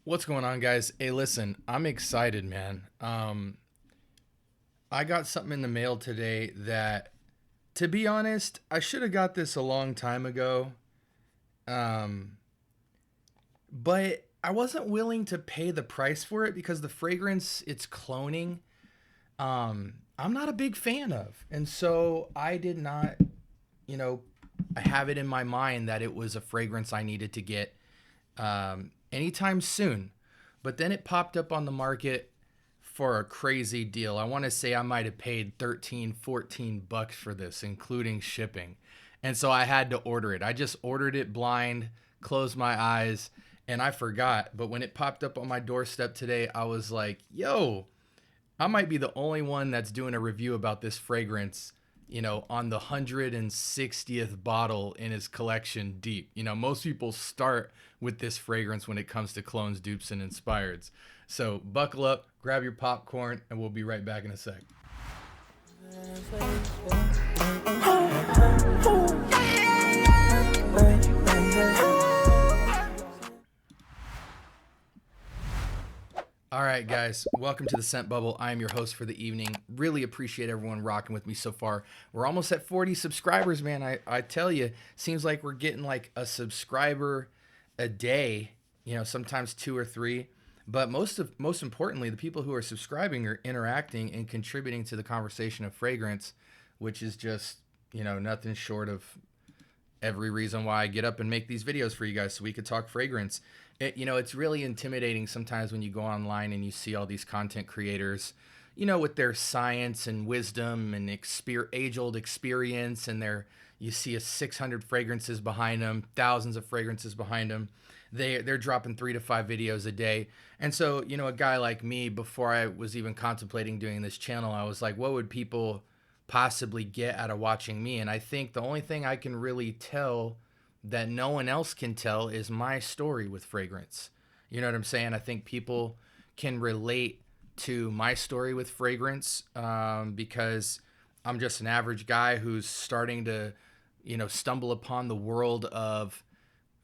What's going on, guys? Hey, listen, I'm excited, man. I got something in the mail today that, to be honest, I should have got this a long time ago. Um, but I wasn't willing to pay the price for it because the fragrance it's cloning, I'm not a big fan of. And so I did not, you know, I have it in my mind that it was a fragrance I needed to get anytime soon. But then it popped up on the market for a crazy deal. I want to say I might have paid 13, 14 bucks for this, including shipping. And so I had to order it. I just ordered it blind, closed my eyes, and I forgot. But when it popped up on my doorstep today, I was like, yo, I might be the only one that's doing a review about this fragrance, on the 160th bottle in his collection deep. Most people start with this fragrance when it comes to clones, dupes, and inspireds. So buckle up, grab your popcorn, and we'll be right back in a sec. All right, guys, welcome to the Scent Bubble. I am your host for the evening. Really appreciate everyone rocking with me so far. We're almost at 40 subscribers, man. I tell you, seems like we're getting like a subscriber a day, sometimes two or three. But most importantly, the people who are subscribing are interacting and contributing to the conversation of fragrance, which is just, nothing short of every reason why I get up and make these videos for you guys so we could talk fragrance. It's really intimidating sometimes when you go online and you see all these content creators, with their science and wisdom and age-old experience, and you see a 600 fragrances behind them, thousands of fragrances behind them. They're dropping 3 to 5 videos a day. And so, a guy like me, before I was even contemplating doing this channel, I was like, what would people possibly get out of watching me? And I think the only thing I can really tell that no one else can tell is my story with fragrance. You know what I'm saying? I think people can relate to my story with fragrance because I'm just an average guy who's starting to, stumble upon the world of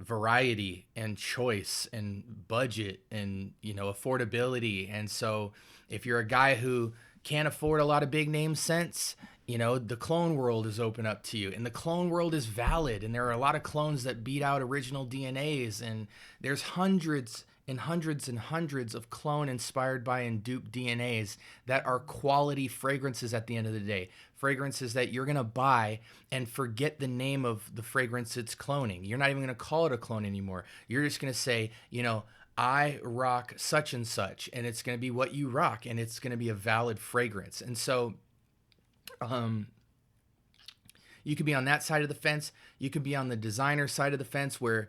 variety and choice and budget and, affordability. And so if you're a guy who can't afford a lot of big name scents, the clone world is open up to you, and the clone world is valid. And there are a lot of clones that beat out original DNAs, and there's hundreds and hundreds and hundreds of clone inspired by and dupe DNAs that are quality fragrances at the end of the day. Fragrances that you're going to buy and forget the name of the fragrance it's cloning. You're not even going to call it a clone anymore. You're just going to say, I rock such and such, and it's going to be what you rock, and it's going to be a valid fragrance. And so you could be on that side of the fence. You could be on the designer side of the fence where,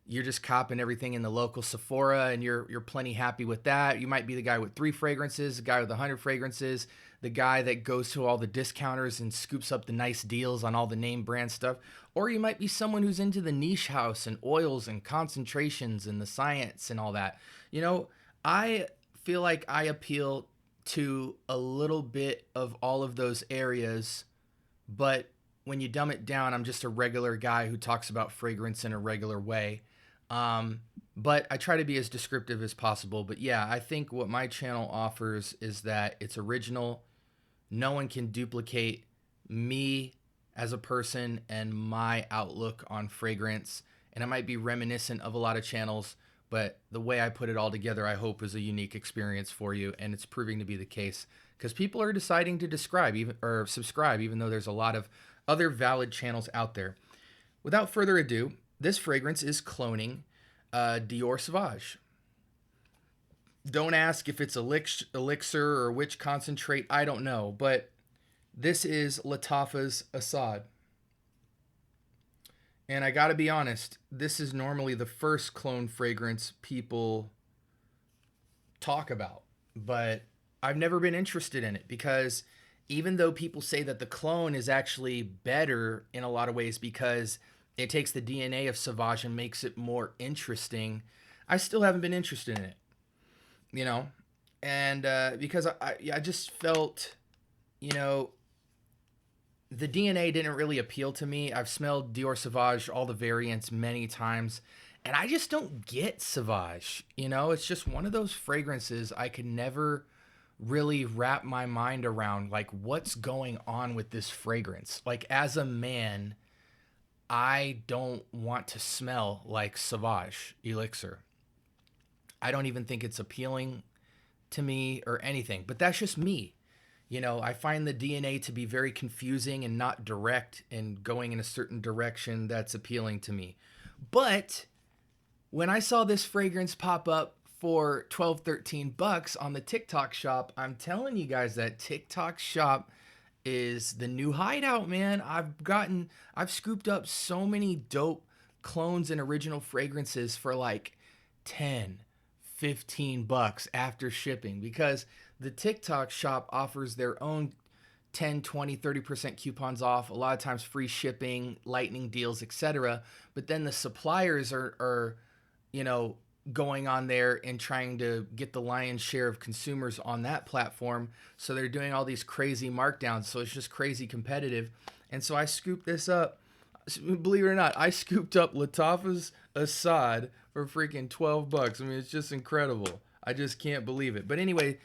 you're just copping everything in the local Sephora and you're plenty happy with that. You might be the guy with 3 fragrances, the guy with 100 fragrances, the guy that goes to all the discounters and scoops up the nice deals on all the name brand stuff. Or you might be someone who's into the niche house and oils and concentrations and the science and all that. I feel like I appeal to a little bit of all of those areas, but when you dumb it down, I'm just a regular guy who talks about fragrance in a regular way. But I try to be as descriptive as possible. But yeah, I think what my channel offers is that it's original. No one can duplicate me as a person and my outlook on fragrance. And it might be reminiscent of a lot of channels, but the way I put it all together, I hope, is a unique experience for you. And it's proving to be the case because people are deciding to subscribe, even though there's a lot of other valid channels out there. Without further ado, this fragrance is cloning Dior Sauvage. Don't ask if it's elixir or which concentrate, I don't know, but this is Lattafa's ASAD. And I gotta be honest, this is normally the first clone fragrance people talk about, but I've never been interested in it because even though people say that the clone is actually better in a lot of ways because it takes the DNA of Sauvage and makes it more interesting, I still haven't been interested in it, and because I just felt, the DNA didn't really appeal to me. I've smelled Dior Sauvage, all the variants, many times, And I just don't get Sauvage. You know, it's just one of those fragrances I could never really wrap my mind around, like, what's going on with this fragrance. Like, as a man, I don't want to smell like Sauvage Elixir. I don't even think it's appealing to me or anything, but that's just me. You know, I find the DNA to be very confusing and not direct and going in a certain direction that's appealing to me. But when I saw this fragrance pop up for 12, 13 bucks on the TikTok shop, I'm telling you guys that TikTok shop is the new hideout, man. I've scooped up so many dope clones and original fragrances for like 10, 15 bucks after shipping, because the TikTok shop offers their own 10, 20, 30% coupons off, a lot of times free shipping, lightning deals, etc. But then the suppliers are you know, going on there and trying to get the lion's share of consumers on that platform. So they're doing all these crazy markdowns. So it's just crazy competitive. And so I scooped this up. Believe it or not, I scooped up Lattafa ASAD for freaking 12 bucks. I mean, it's just incredible. I just can't believe it. But anyway,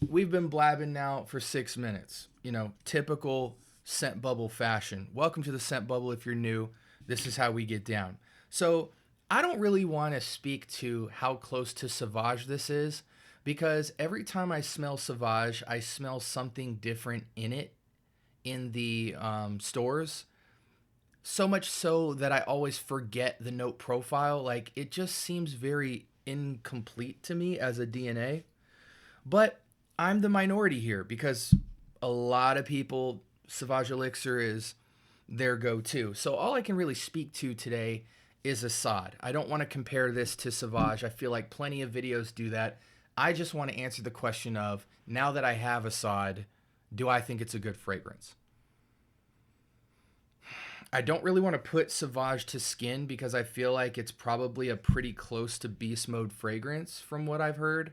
we've been blabbing now for 6 minutes. You know, typical scent bubble fashion. Welcome to the scent bubble. If you're new, this is how we get down. So I don't really want to speak to how close to Sauvage this is, because every time I smell Sauvage, I smell something different in it in the stores. So much so that I always forget the note profile. Like, it just seems very incomplete to me as a DNA. But I'm the minority here, because a lot of people, Sauvage Elixir is their go-to. So all I can really speak to today is ASAD. I don't want to compare this to Sauvage. I feel like plenty of videos do that. I just want to answer the question of, now that I have ASAD, do I think it's a good fragrance? I don't really want to put Sauvage to skin, because I feel like it's probably a pretty close to beast mode fragrance from what I've heard.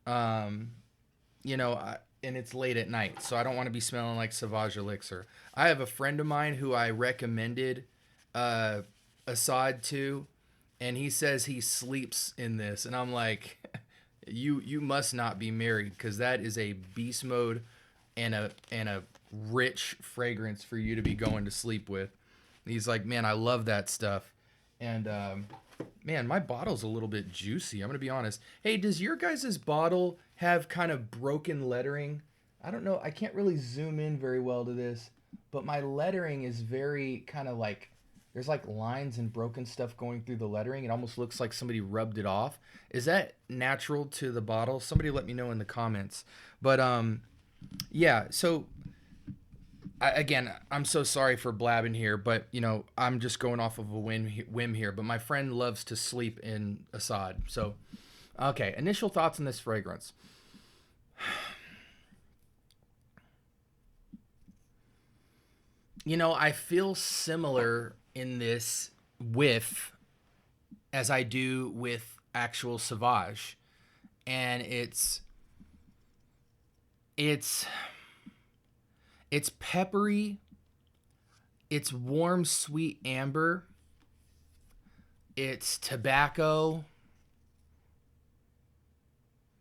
You know, and it's late at night, so I don't want to be smelling like Sauvage Elixir. I have a friend of mine who I recommended ASAD to, and he says he sleeps in this, and I'm like, you must not be married, because that is a beast mode and a rich fragrance for you to be going to sleep with. And he's like, man, I love that stuff. And man, my bottle's a little bit juicy, I'm gonna be honest. Hey, does your guys' bottle have kind of broken lettering? I don't know, I can't really zoom in very well to this, but my lettering is very kind of like, there's like lines and broken stuff going through the lettering. It almost looks like somebody rubbed it off. Is that natural to the bottle? Somebody let me know in the comments. But yeah, so again, I'm so sorry for blabbing here, but you know, I'm just going off of a whim here. But my friend loves to sleep in ASAD. So, okay, initial thoughts on this fragrance. You know, I feel similar in this whiff as I do with actual Sauvage, and it's peppery, it's warm sweet amber, it's tobacco.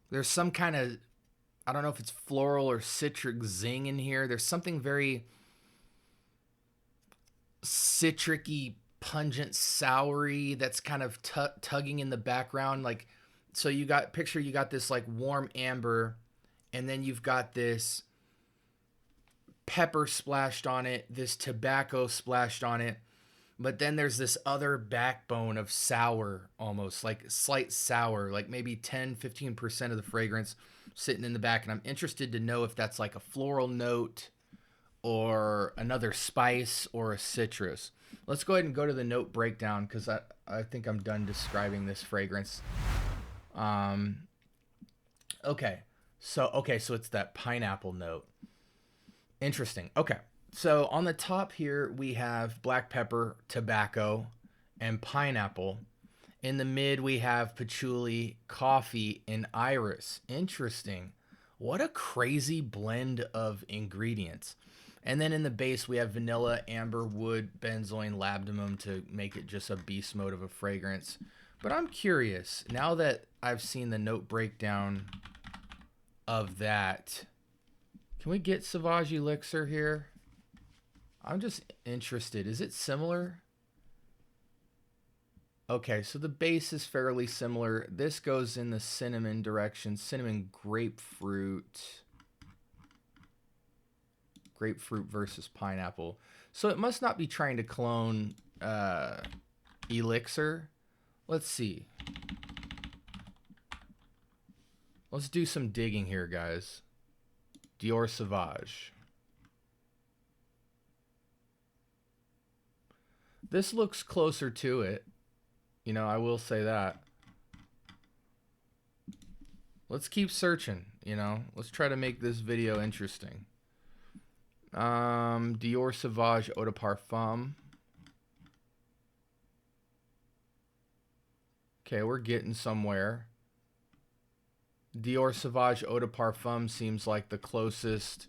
There's some kind of, I don't know if it's floral or citric zing in here. There's something very citric-y, pungent, soury that's kind of tugging in the background. Like, so you got this like warm amber, and then you've got this pepper splashed on it, this tobacco splashed on it, but then there's this other backbone of sour, almost like slight sour, like maybe 10-15% of the fragrance sitting in the back. And I'm interested to know if that's like a floral note or another spice or a citrus. Let's go ahead and go to the note breakdown, because I think I'm done describing this fragrance. Okay, so it's that pineapple note. Interesting. Okay, so on the top here we have black pepper, tobacco, and pineapple. In the mid we have patchouli, coffee, and iris. Interesting. What a crazy blend of ingredients. And then in the base, we have vanilla, amber, wood, benzoin, labdanum to make it just a beast mode of a fragrance. But I'm curious, now that I've seen the note breakdown of that, can we get Sauvage Elixir here? I'm just interested. Is it similar? Okay, so the base is fairly similar. This goes in the cinnamon direction. Cinnamon grapefruit. Grapefruit versus pineapple. So it must not be trying to clone Elixir. Let's see. Let's do some digging here, guys. Dior Sauvage. This looks closer to it. You know, I will say that. Let's keep searching, you know. Let's try to make this video interesting. Dior Sauvage Eau de Parfum. Okay, we're getting somewhere. Dior Sauvage Eau de Parfum seems like the closest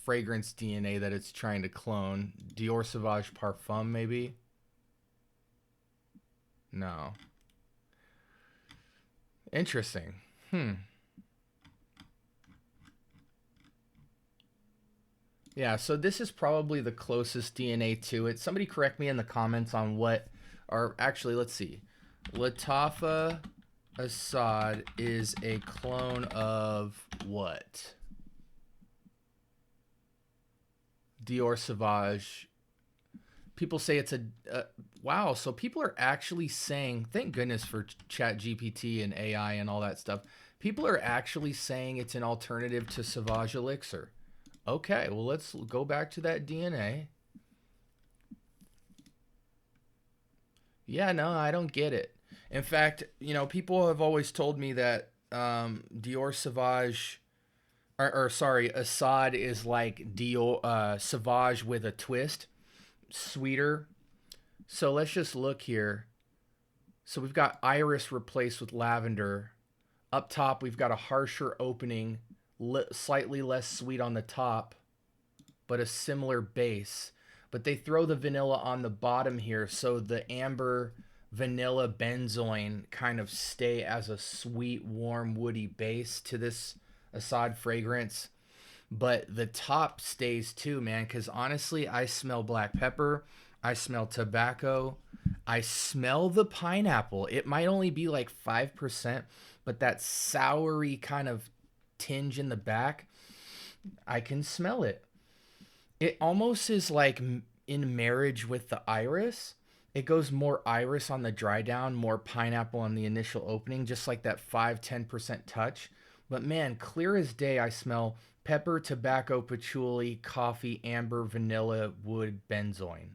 fragrance DNA that it's trying to clone. Dior Sauvage Parfum, maybe? No. Interesting. Yeah, so this is probably the closest DNA to it. Somebody correct me in the comments on what, or actually, let's see. Lattafa ASAD is a clone of what? Dior Sauvage. People say it's a wow, so people are actually saying, thank goodness for Chat GPT and AI and all that stuff. People are actually saying it's an alternative to Sauvage Elixir. Okay, well, let's go back to that DNA. Yeah, no, I don't get it. In fact, you know, people have always told me that Dior Sauvage, or sorry, ASAD is like Dior Sauvage with a twist, sweeter. So let's just look here. So we've got iris replaced with lavender. Up top, we've got a harsher opening, slightly less sweet on the top, but a similar base. But they throw the vanilla on the bottom here, so the amber vanilla benzoin kind of stay as a sweet, warm, woody base to this ASAD fragrance. But the top stays too, man, because honestly, I smell black pepper, I smell tobacco, I smell the pineapple. It might only be like 5%, but that soury kind of tinge in the back, I can smell it. It almost is like in marriage with the iris. It goes more iris on the dry down, more pineapple on the initial opening, just like that 5-10% touch. But man, clear as day, I smell pepper, tobacco, patchouli, coffee, amber, vanilla, wood, benzoin.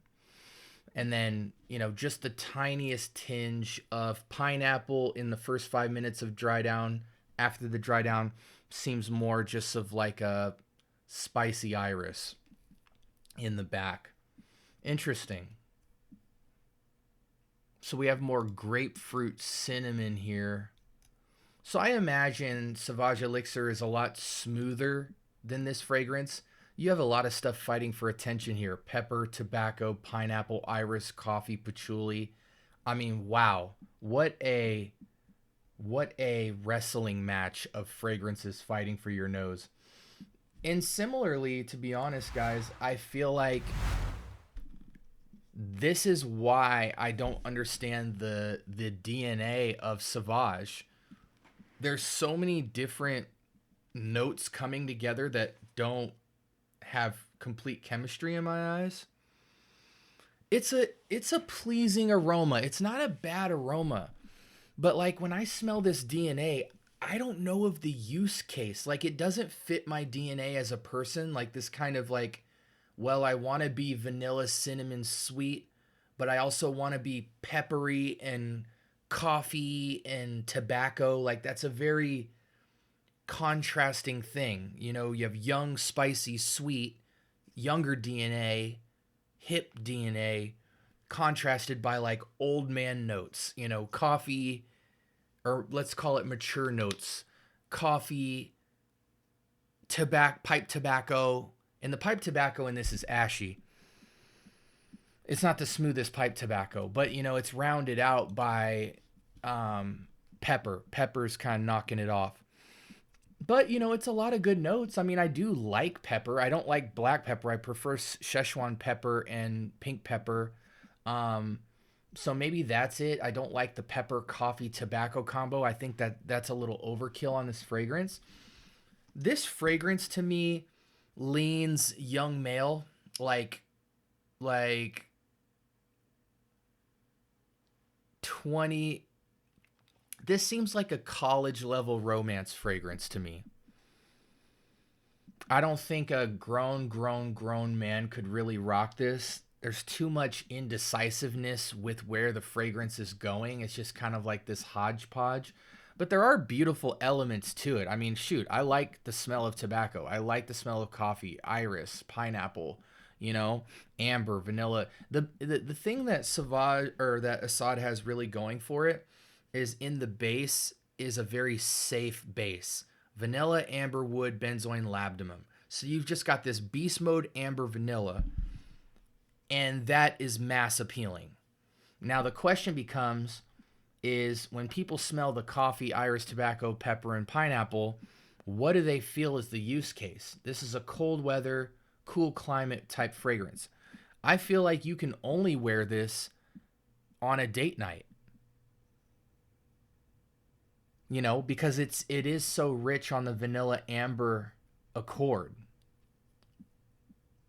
And then, you know, just the tiniest tinge of pineapple in the first 5 minutes of dry down. After the dry down, seems more just of like a spicy iris in the back. Interesting. So we have more grapefruit cinnamon here. So I imagine Sauvage Elixir is a lot smoother than this fragrance. You have a lot of stuff fighting for attention here. Pepper, tobacco, pineapple, iris, coffee, patchouli. I mean, wow. What a wrestling match of fragrances fighting for your nose. And similarly, to be honest, guys, I feel like this is why I don't understand the DNA of Sauvage. There's so many different notes coming together that don't have complete chemistry in my eyes. It's a pleasing aroma. It's not a bad aroma. But like when I smell this DNA, I don't know of the use case. Like it doesn't fit my DNA as a person. Like this kind of like, well, I want to be vanilla cinnamon sweet, but I also want to be peppery and coffee and tobacco. Like that's a very contrasting thing. You know, you have young, spicy, sweet, younger DNA, hip DNA, contrasted by like old man notes, you know, coffee, or let's call it mature notes, coffee, tobacco, pipe tobacco, and the pipe tobacco in this is ashy. It's not the smoothest pipe tobacco, but you know, it's rounded out by pepper. Pepper's kind of knocking it off. But you know, it's a lot of good notes. I mean, I do like pepper. I don't like black pepper. I prefer Szechuan pepper and pink pepper. Um, so maybe that's it. I don't like the pepper coffee tobacco combo. I think that that's a little overkill on this fragrance. This fragrance to me leans young male, like like 20. This seems like a college level romance fragrance to me. I don't think a grown man could really rock this. There's too much indecisiveness with where the fragrance is going. It's just kind of like this hodgepodge. But there are beautiful elements to it. I mean, shoot, I like the smell of tobacco. I like the smell of coffee, iris, pineapple, you know, amber, vanilla. The thing that Sauvage or that Assad has really going for it is in the base is a very safe base. Vanilla, amber, wood, benzoin, labdanum. So you've just got this beast mode amber vanilla, and that is mass appealing. Now the question becomes is when people smell the coffee, iris, tobacco, pepper, and pineapple, what do they feel is the use case? This is a cold weather, cool climate type fragrance. I feel like you can only wear this on a date night. You know, because it is so rich on the vanilla amber accord.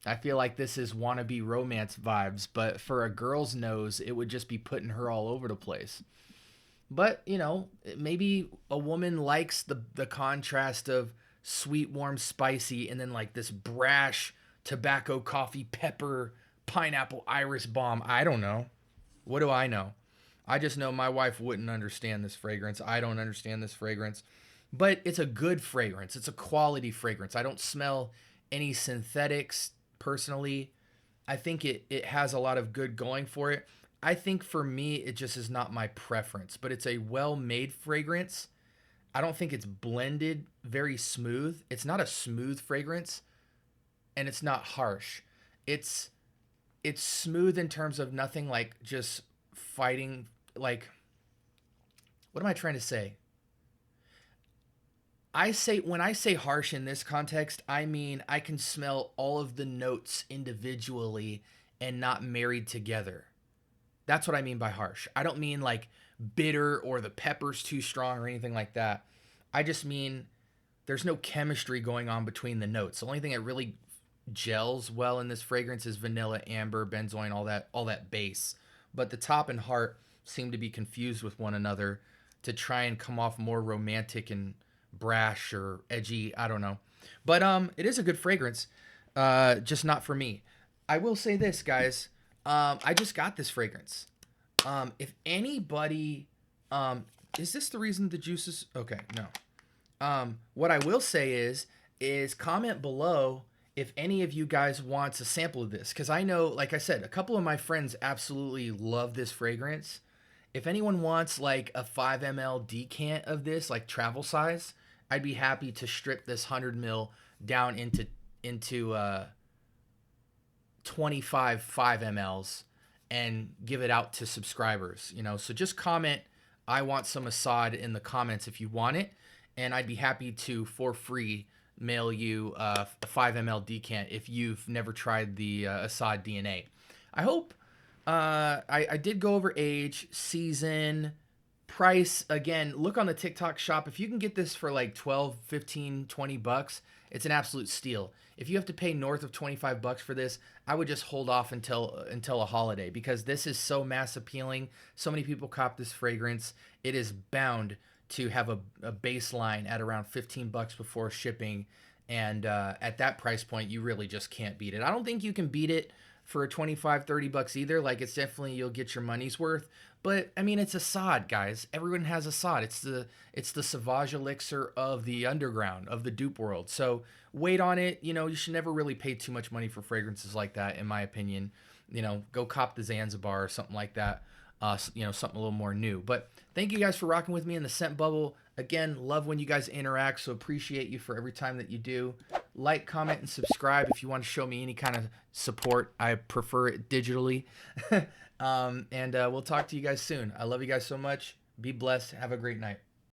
I feel like this is wannabe romance vibes, but for a girl's nose, it would just be putting her all over the place. But, you know, maybe a woman likes the contrast of sweet, warm, spicy, and then like this brash tobacco, coffee, pepper, pineapple, iris bomb. I don't know. What do I know? I just know my wife wouldn't understand this fragrance. I don't understand this fragrance. But it's a good fragrance. It's a quality fragrance. I don't smell any synthetics personally. I think it has a lot of good going for it. I think for me, it just is not my preference, but it's a well-made fragrance. I don't think it's blended very smooth. It's not a smooth fragrance, and it's not harsh. It's it's smooth in terms of nothing like just fighting like what am I trying to say? I say when I say harsh in this context, I mean I can smell all of the notes individually and not married together. That's what I mean by harsh. I don't mean like bitter or the pepper's too strong or anything like that. I just mean there's no chemistry going on between the notes. The only thing that really gels well in this fragrance is vanilla, amber, benzoin, all that base. But the top and heart seem to be confused with one another to try and come off more romantic and brash or edgy. I don't know. But it is a good fragrance. Just not for me. I will say this, guys. I just got this fragrance. If anybody is this the reason the juices okay, no. What I will say is comment below if any of you guys wants a sample of this, because I know, like I said, a couple of my friends absolutely love this fragrance. If anyone wants like a 5 ml decant of this, like travel size, I'd be happy to strip this 100 ml down into 25 5 mls and give it out to subscribers. You know, so just comment I want some Assad in the comments if you want it, and I'd be happy to for free mail you a 5 ml decant if you've never tried the Assad DNA. I hope I did go over age, season, price. Again, look on the TikTok shop. If you can get this for like 12, 15, 20 bucks, it's an absolute steal. If you have to pay north of 25 bucks for this, I would just hold off until a holiday, because this is so mass appealing. So many people cop this fragrance. It is bound to have a baseline at around 15 bucks before shipping. And at that price point, you really just can't beat it. I don't think you can beat it for 25, 30 bucks either. Like, it's definitely, you'll get your money's worth. But I mean, it's Assad, guys. Everyone has Assad. It's the Sauvage Elixir of the underground, of the dupe world. So wait on it. You know, you should never really pay too much money for fragrances like that, in my opinion. You know, go cop the Zanzibar or something like that. You know, something a little more new. But thank you guys for rocking with me in the scent bubble. Again, love when you guys interact, so appreciate you for every time that you do. like, comment, and subscribe if you want to show me any kind of support. I prefer it digitally. And we'll talk to you guys soon. I love you guys so much. Be blessed. Have a great night.